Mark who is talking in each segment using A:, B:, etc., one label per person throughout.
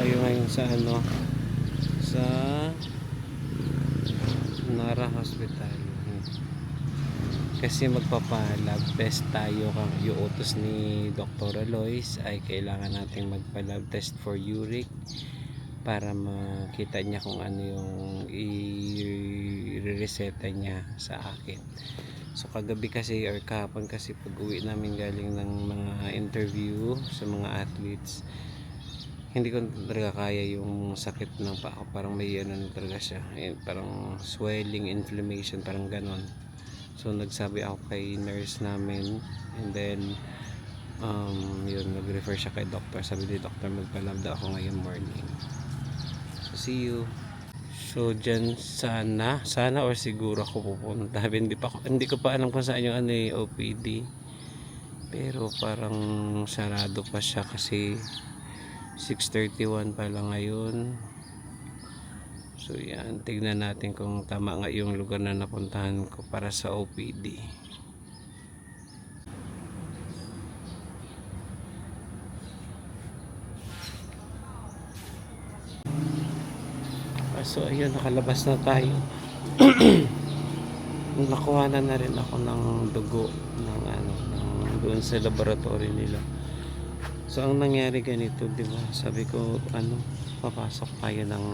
A: tayo ngayon sa sa Nara Hospital kasi magpapa-lab test tayo. Kang iuutos ni Dr. Alois ay kailangan nating magpa-lab test for uric para makita niya kung ano yung i-reseta niya sa akin. So kagabi kasi or kahapon kasi pag uwi namin galing ng mga interview sa mga athletes, hindi ko talaga kaya yung sakit ng paa ko. Parang may talaga siya, parang swelling, inflammation, parang ganon. So nagsabi ako kay nurse namin, and then yun, nag-refer siya kay doctor. Sabi ni doctor magpa-lab daw ako ngayon morning. So see you. So dyan sana or siguro ako pupunta. Hindi ko pa alam kung saan yung OPD, pero parang sarado pa siya kasi 6:31 pa lang ngayon. So yan, tignan natin kung tama nga yung lugar na napuntahan ko para sa OPD. So ayun, nakalabas na tayo. Nakuha na rin ako ng dugo ng doon sa laboratory nila. So ang nangyari ganito, di ba? Sabi ko papasok tayo ng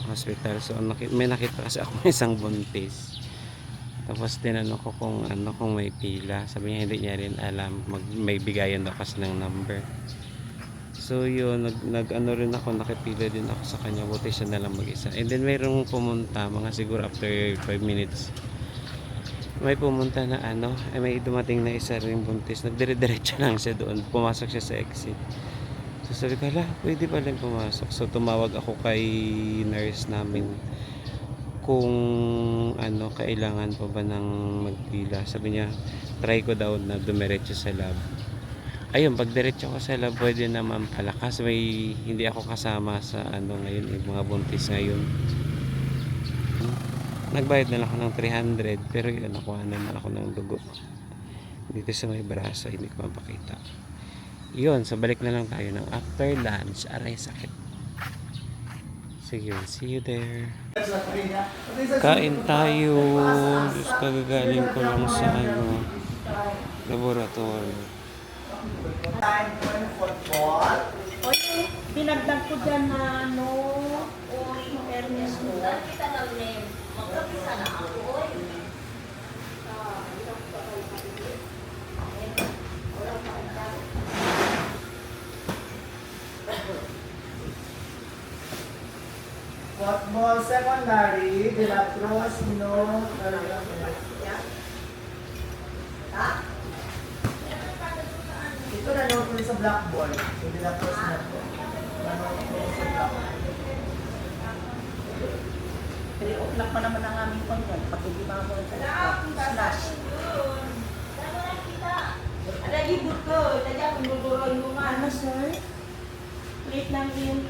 A: hospital. So may nakita kasi ako isang buntis. Tapos tinanong ko kung may pila. Sabi niya hindi niya rin alam. May bigayan daw kasi ng number. So yun, rin ako, nakipila din ako sa kanya. Buti siya na lang mag-isa. And then mayroong pumunta, mga siguro after 5 minutes. May pumunta na may dumating na isa ring buntis. Nagdire-diretso lang siya doon. Pumasok siya sa exit. So sabi ko, pwede pa lang pumasok. So tumawag ako kay nurse namin kung kailangan pa ba ng magpila. Sabi niya, try ko daw na dumiretso sa lab. Ayun, pag diretso ko sa lab, pwede naman pala. Kasi hindi ako kasama sa ngayon, yung mga buntis ngayon. Nagbayad na lang ako ng 300, pero yun, nakuha naman ako ng dugo dito sa may braso, hindi ko mapakita. Yun, so balik na lang tayo ng after lunch. Aray, sakit. Sige, see you there. Kain tayo. Diyos, kagagaling ko lang sa laboratory.
B: Pinagdag ko dyan na Ernest mo. Magkapisa na ako.
C: Football secondary, De La Cruz, ito na note ko sa blackboard. So, De La Cruz na po. Nanote ko sa blackboard.
B: 3 o'clock pa naman ang aming konyan. Pag hindi mga mo slash. Ada libut ko. Tadi ako nuduron mo ano, sir? Late lang yung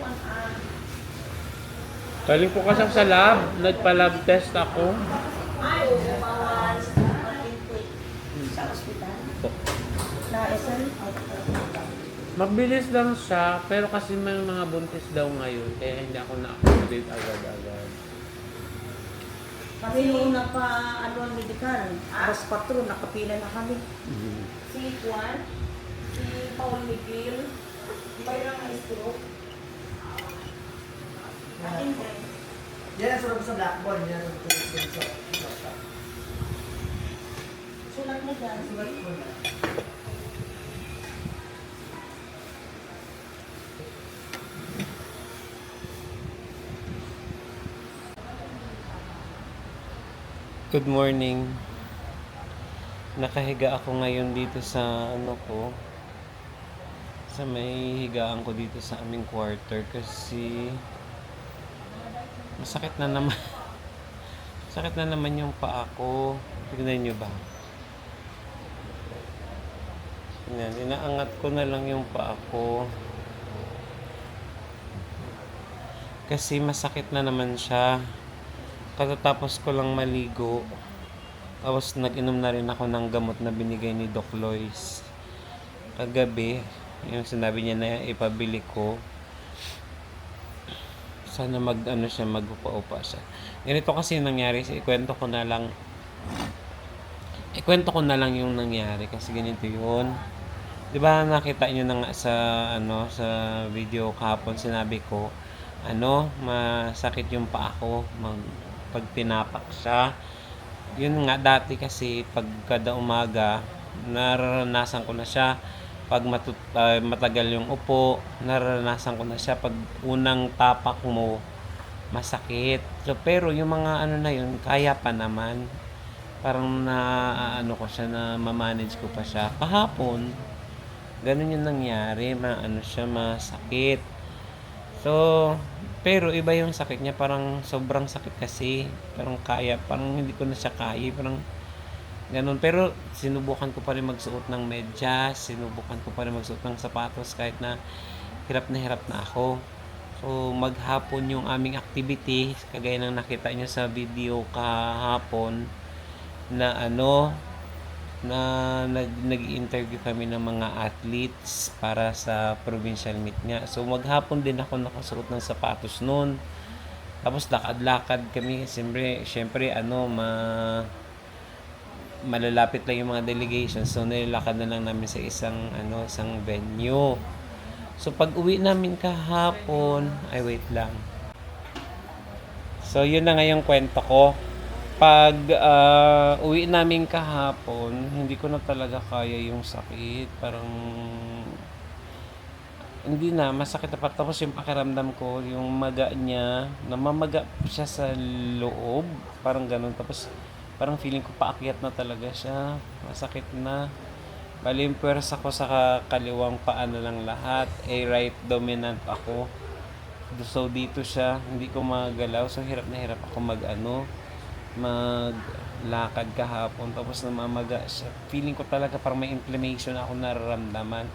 A: Galing po kasi sa lab. Nagpa-lab test ako.
B: ay, bawal sa ospital. Na SL?
A: Mabilis lang siya, pero kasi may mga buntis daw ngayon, kaya hindi ako na-accommodate agad-agad.
B: Kami noong ang medical. Bas patron, nakapila na kami. Si Juan, si Paul Miguel, mayroon na stroke.
C: Yan ang sulat ko sa blackboard. Yan ang sulat ko sa
B: Sulat mo dyan.
C: sulat ko na.
A: Good morning. Nakahiga ako ngayon dito sa sa may higaan ko dito sa aming quarter kasi masakit na naman. Sakit na naman yung paa ko. Tignan nyo ba? Tignan, inaangat ko na lang yung paa ko. Kasi masakit na naman siya. Katatapos ko lang maligo. Tapos nag-inom na rin ako ng gamot na binigay ni Doc Lois kagabi. Yung sinabi niya na ipabili ko. Sana mag-ano siya, mag-upa-upa siya. Ganito kasi nangyari, ikwento ko na lang yung nangyari kasi ganito yun. 'Di ba nakita niyo na nga sa sa video kahapon sinabi ko masakit yung paa ko pag tinapak siya. Yun nga dati kasi pag kada umaga nararanasan ko na siya pag matagal yung upo, nararanasan ko na siya pag unang tapak mo masakit. So, pero yung mga na yun, kaya pa naman. Parang na ko siya, na mamanage ko pa siya. Kahapon, ganun yung nangyari, siya, masakit. So, pero iba yung sakit niya, parang sobrang sakit kasi. Parang hindi ko na siya kaya, parang ganun. Pero sinubukan ko pa rin magsuot ng medyas, sinubukan ko pa rin magsuot ng sapatos kahit na hirap na ako. So, maghapon yung aming activity, kagaya ng nakita nyo sa video kahapon, na nag-interview kami ng mga athletes para sa provincial meet nga. So, maghapon din ako nakasuot ng sapatos noon. Tapos, lakad-lakad kami. Siyempre, malalapit lang yung mga delegations. So, nilakad na lang namin sa isang venue. So, pag uwi namin kahapon, wait lang. So, yun na nga yung kwento ko. Pag uwi namin kahapon, hindi ko na talaga kaya yung sakit. Parang, hindi na, masakit na pa. Tapos yung pakiramdam ko, yung maga niya, namamaga siya sa loob. Parang ganun. Tapos, parang feeling ko paakyat na talaga siya. Masakit na. Bali yung pwersa ko sa kaliwang paa na lang lahat. Right dominant ako. So dito siya, hindi ko magalaw. So hirap na hirap ako maglakad kahapon. Tapos namamaga siya. Feeling ko talaga parang may inflammation ako nararamdaman.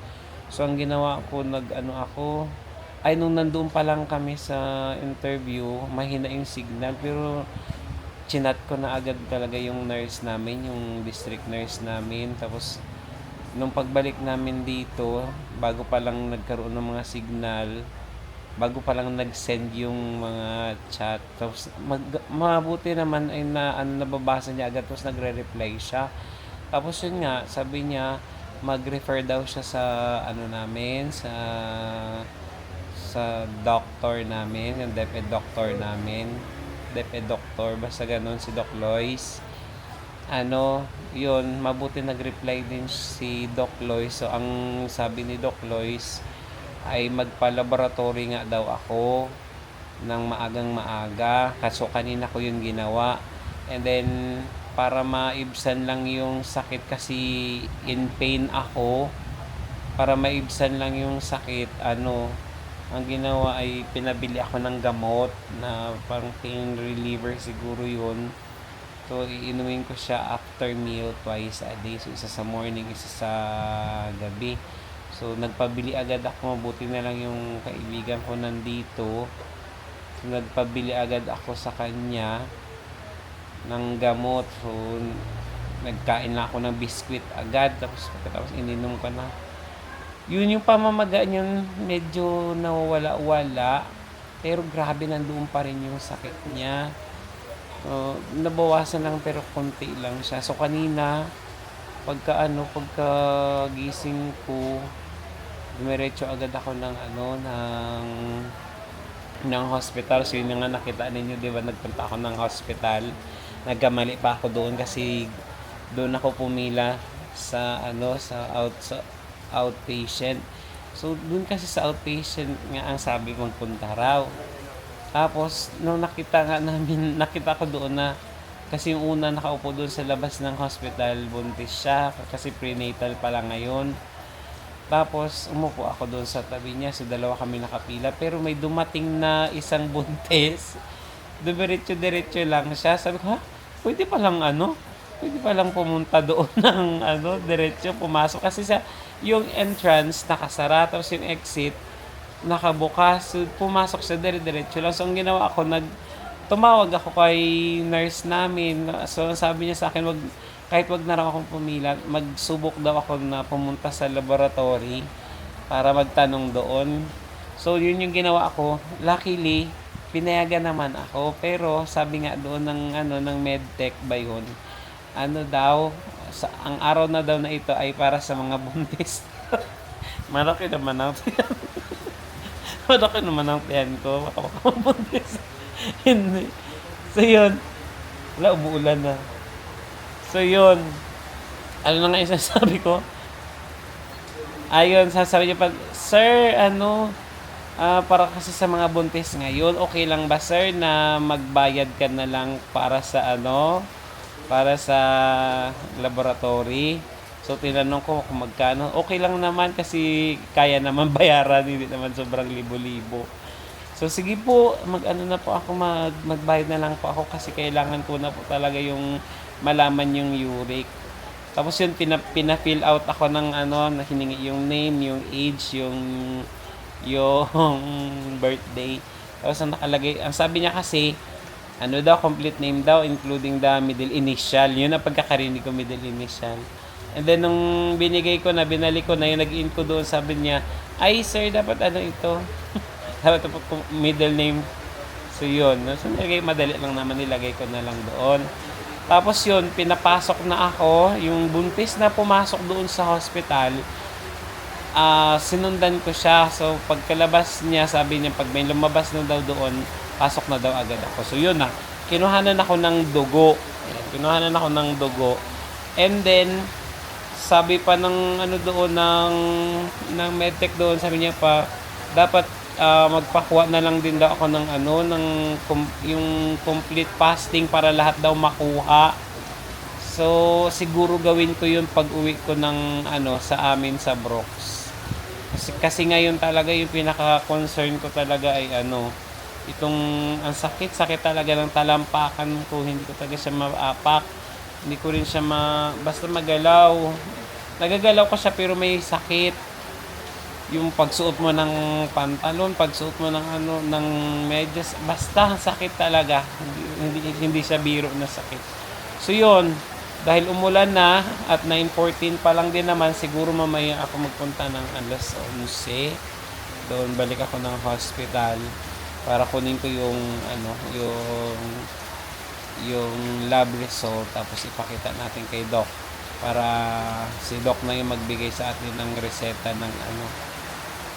A: So ang ginawa ko, nung nandoon pa lang kami sa interview, mahina yung signal. Pero chinat ko na agad talaga yung nurse namin, yung district nurse namin. Tapos nung pagbalik namin dito, bago pa lang nagkaroon ng mga signal, bago pa lang nag-send yung mga chat, tapos mabuti naman ay nababasa niya agad, tapos nagre-reply siya. Tapos yun nga, sabi niya mag-refer daw siya sa namin, sa doctor namin, yung DepEd doctor namin, DepEd doctor, basta ganun, si Doc Lois. Yun, mabuti nag-reply din si Doc Lois. So, ang sabi ni Doc Lois ay magpa-laboratory nga daw ako ng maagang maaga. Kaso kanina ko yun ginawa. And then, para maibsan lang yung sakit kasi in pain ako, para maibsan lang yung sakit, ang ginawa ay pinabili ako ng gamot na parang pain reliever siguro yun. So, iinumin ko siya after meal twice a day. So, isa sa morning, isa sa gabi. So, nagpabili agad ako. Mabuti na lang yung kaibigan ko nandito. So, nagpabili agad ako sa kanya ng gamot. So, nagkain na ako ng biskwit agad. Tapos ininom ko na. Yun yung pamamaga yun, medyo nawawala-wala. Pero grabe, nandoon pa rin yung sakit niya. Nabawasan lang pero konti lang siya. So kanina pagka gising ko, dumiretso agad ako ng hospital. So yun nga nakita ninyo, 'di ba, nagpunta ako ng hospital. Nagkamali pa ako doon kasi doon ako pumila sa outpatient. So doon kasi sa outpatient nga ang sabi magpunta raw. Tapos, nung nakita ko doon na, kasi yung una nakaupo doon sa labas ng hospital, buntis siya, kasi prenatal pa lang ngayon. Tapos, umupo ako doon sa tabi niya, so dalawa kami nakapila, pero may dumating na isang buntis. Diretso lang siya. Sabi ko, pwede palang pumunta doon ng diretso, pumasok. Kasi yung entrance nakasara, tapos yung exit, nakabukas. So, pumasok siya diretso lang. So, ang ginawa ko, tumawag ako kay nurse namin. So, sabi niya sa akin, kahit wag na raw akong pumila, magsubok daw ako na pumunta sa laboratory para magtanong doon. So, yun yung ginawa ko. Luckily, pinayagan naman ako. Pero sabi nga doon ng ng medtech ba yun, ano daw, ang araw na daw na ito ay para sa mga buntis. Malaki naman ang tiyan. Malaki naman ang tiyan ko. Baka makabuntis. Hindi. So yun. Wala, umuulan na. So yun. Ano na nga yung sasabi ko? Ayun, sasabi niya pag, Sir, para kasi sa mga buntis ngayon, okay lang ba sir na magbayad ka na lang para sa para sa laboratory? So tinanong ko kung magkano. Okay lang naman kasi kaya naman bayaran, hindi naman sobrang libo-libo. So sige po, na po ako, magbayad na lang po ako kasi kailangan ko na po talaga yung malaman yung uric. Tapos yun, pina-fill out ako ng na hiningi yung name, yung age, yung birthday. Tapos ang nakalagay, ang sabi niya kasi, complete name daw, including the middle initial. Yun ang pagkakarinig ko, middle initial. And then, nung binigay ko na, binalik ko na, yung nag-in ko doon, sabi niya, ay sir, dapat ito? Dapat ito middle name. So yun, so madali lang naman, nilagay ko na lang doon. Tapos yun, pinapasok na ako, yung buntis na pumasok doon sa hospital, sinundan ko siya. So pagkalabas niya, sabi niya pag may lumabas na daw doon, pasok na daw agad ako. So yun na, kinuhanan ako ng dugo. And then, sabi pa ng doon, ng medtech doon, sabi niya pa, dapat magpakuha na lang din daw ako ng yung complete fasting para lahat daw makuha. So siguro gawin ko yun pag uwi ko ng sa amin sa Brox. Kasi ngayon talaga yung pinaka-concern ko talaga ay itong ang sakit talaga ng talampakan ko. Hindi ko talaga siya maapak. Hindi ko rin siya basta magalaw. Nagagalaw ko siya pero may sakit. Yung pagsuot mo ng pantalon, pagsuot mo ng ng medyas, basta sakit talaga. Hindi siya biro na sakit. So yun, dahil umulan na at 9:14 pa lang din naman, siguro mamaya ako magpunta ng alas 11. Doon balik ako ng hospital para kunin ko yung yung lab result, tapos ipakita natin kay doc para si doc na yung magbigay sa atin ng reseta ng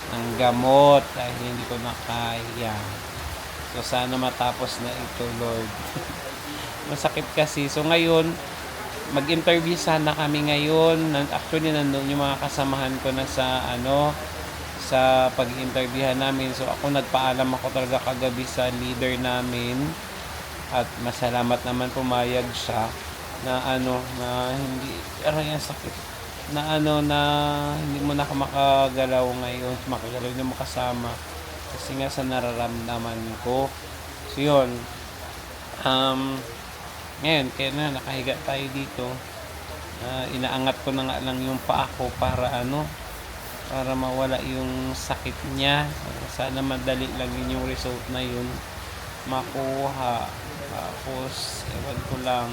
A: ng gamot dahil hindi ko na kaya. So sana matapos na ito, Lord. Masakit kasi. So ngayon, mag-interview sana kami ngayon. Actually nandoon yung mga kasamahan ko na sa pag-interviewhan namin. So ako nagpaalam ako talaga kagabi sa leader namin at masalamat naman pumayag siya na na hindi ang sakit na na hindi mo na makagalaw ngayon, makagalaw na makasama kasi nga sa nararamdaman ko. So yun, ngayon kaya na nakahiga tayo dito, inaangat ko na nga lang yung paa ko para para mawala yung sakit niya. Sana madali lang yung result na yun makuha. Tapos ewan ko lang,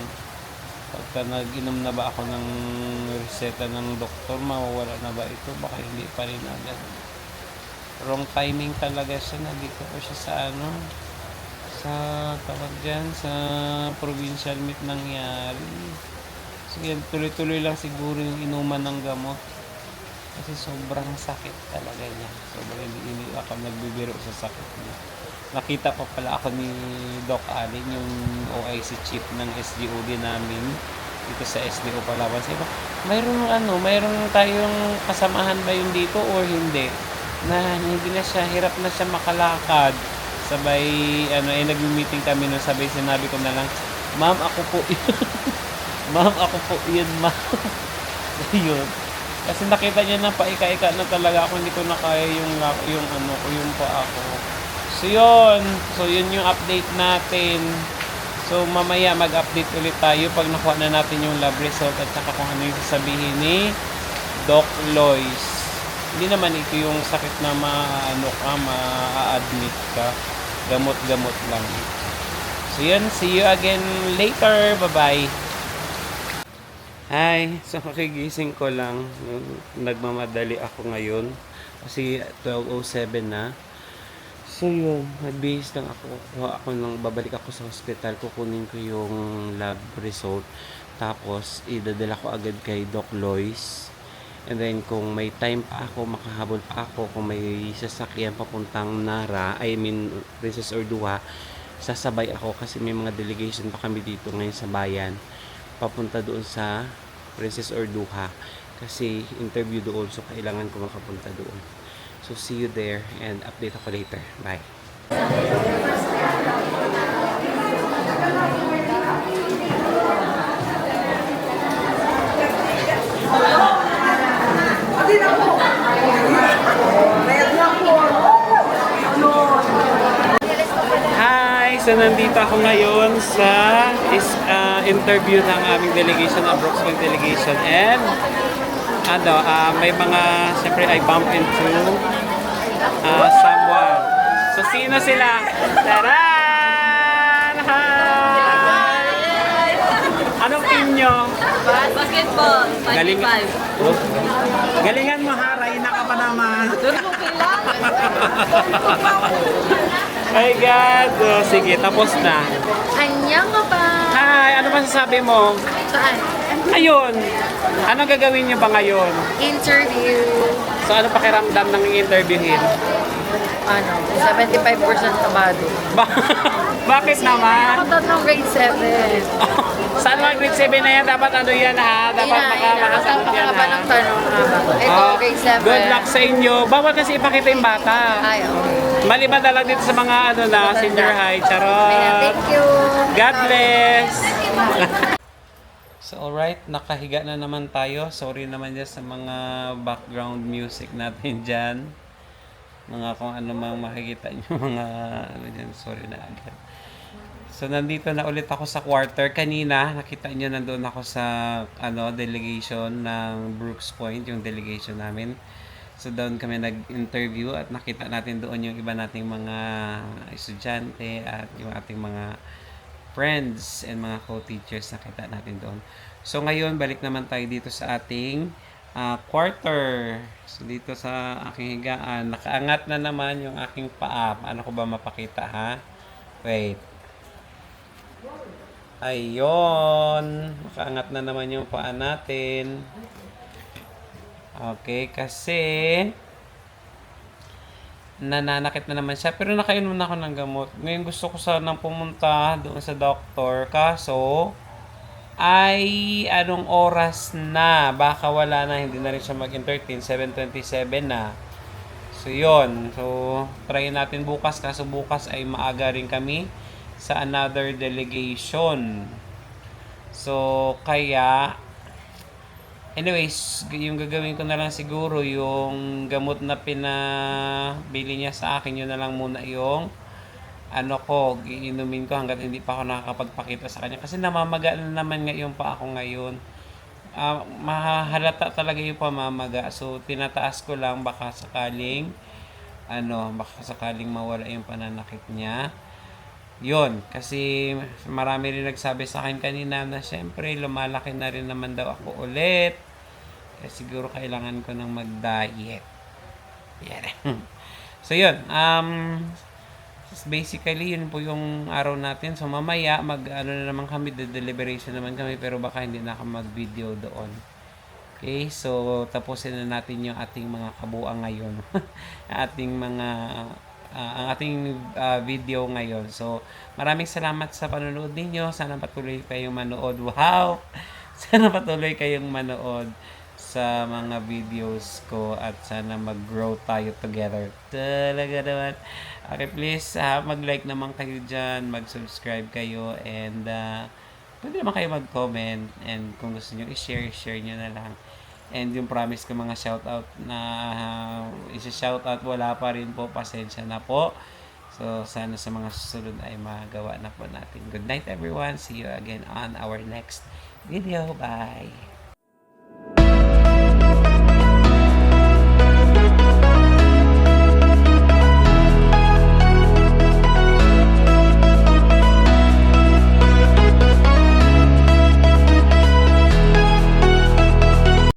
A: pagka nag-inom na ba ako ng reseta ng doktor, mawawala na ba ito? Baka hindi pa rin agad. Wrong timing talaga siya. Nandito ko siya sa sa tawag dyan, sa provincial meet nangyari. Sige, tuloy-tuloy lang siguro yung inuman ng gamot. Kasi sobrang sakit talaga niya. Sobrang hindi ako nagbibiro sa sakit niya. Nakita pa pala ako ni Doc Allen, yung OIC chief ng SDOD namin dito sa SDO Palawan. Sabi ko, mayroon tayong kasamahan ba yun dito or hindi? Na hindi na siya, hirap na siya makalakad. Sabay, nag-meeting kami nung sabay sinabi ko na lang, ma'am, ako po yun. Ma'am, ako po yun, ma'am. Yun. Kasi nakita niya na paika-ika na talaga ako, hindi ko na kaya yung pa ako. So yun yung update natin. So mamaya mag-update ulit tayo pag nakuha na natin yung lab result at saka kung ano yung sasabihin ni Doc Lois. Hindi naman ito yung sakit na ma-admit ka. Gamot-gamot lang. So yun, see you again later. Bye-bye. Hi, so makigising ko lang. Nagmamadali ako ngayon kasi 12:07 na. So yun, nagbihis lang ako. Babalik ako sa hospital, kukunin ko yung lab result. Tapos, idadala ko agad kay Doc Lois. And then, kung may time pa ako, makahabol pa ako, kung may sasakyan papuntang Nara, Princess Ordua, sasabay ako kasi may mga delegation pa kami dito ngayon sa bayan. Papunta doon sa Princess Ordua. Kasi interview doon, so kailangan ko makapunta doon. So, see you there and update ako later. Bye. Hi! So, nandito ako ngayon sa interview ng aming delegation, ng Brooks Point delegation. And, may mga, siyempre, I bump into someone. So, sino sila? Taran! Hi! Anong team nyo?
B: Basketball,
A: Galing,
B: 5v5.
A: galingan mo ha, Rayna ka pa naman. My God! Oh, sige, tapos na.
B: Anyang ka pa.
A: Hi! Ano masasabi mo?
B: Saan?
A: Ayun! Ano gagawin nyo ba ngayon?
B: Interview.
A: So, ano pakiramdam ng interviewin?
B: 75% kabado.
A: Bakit naman?
B: Tatlong grade 7.
A: Saan mga grade 7 na yan? Dapat ano yan ha? Dapat makasagot yan ha?
B: ng tanong haba. Ito, grade 7.
A: Good luck sa inyo. Bawal kasi ipakita yung bata.
B: Ay, okay.
A: Maliban na lang dito sa mga senior high. Charot.
B: Thank you.
A: God bless. So alright, nakahiga na naman tayo. Sorry naman dyan sa mga background music natin dyan. Mga kung ano mang makikita nyo, mga dyan, sorry na agad. So nandito na ulit ako sa quarter. Kanina, nakita nyo nandoon ako sa delegation ng Brooks Point, yung delegation namin. So doon kami nag-interview at nakita natin doon yung iba nating mga estudyante at yung ating mga friends and mga co-teachers, nakita natin doon. So ngayon, balik naman tayo dito sa ating quarter. So dito sa aking higaan, nakaangat na naman yung aking paa. Ano ko ba mapakita ha? Wait. Ayun. Nakaangat na naman yung paa natin. Okay, kasi nananakit na naman siya. Pero nakainom na ako ng gamot. Ngayon gusto ko sanang pumunta doon sa doktor. Kaso, ay anong oras na? Baka wala na. Hindi na rin siya mag-entertain. 7:27 na. So, yun. So, try natin bukas. Kaso bukas ay maaga rin kami sa another delegation. So, kaya anyways, yung gagawin ko na lang siguro yung gamot na pinabili niya sa akin, yun na lang muna yung iinumin ko hanggat hindi pa ako nakakapagpakita sa kanya. Kasi namamaga na naman ngayon pa ako ngayon. Mahalata talaga yung pamamaga. So, tinataas ko lang baka sakaling mawala yung pananakit niya. Yun, kasi marami rin nagsabi sa akin kanina na syempre lumalaki na rin naman daw ako ulit. Kaya siguro kailangan ko nang mag-diet. Yan. So yun, basically yun po yung araw natin. So mamaya na naman kami, deliberation naman kami, pero baka hindi na ako mag-video doon. Okay, so tapusin na natin yung ating mga kabuang ngayon. Ang ating video ngayon. So, maraming salamat sa panonood ninyo. Sana patuloy kayong manood. Wow! Sana patuloy kayong manood sa mga videos ko at sana mag-grow tayo together. Talaga naman. Okay, please, mag-like naman kayo dyan, mag-subscribe kayo, and pwede naman kayo mag-comment, and kung gusto nyo i-share nyo na lang. And yung promise ko mga shoutout na isa-shoutout, wala pa rin po, pasensya na po. So, sana sa mga susunod ay magawa na po natin. Good night everyone. See you again on our next video. Bye!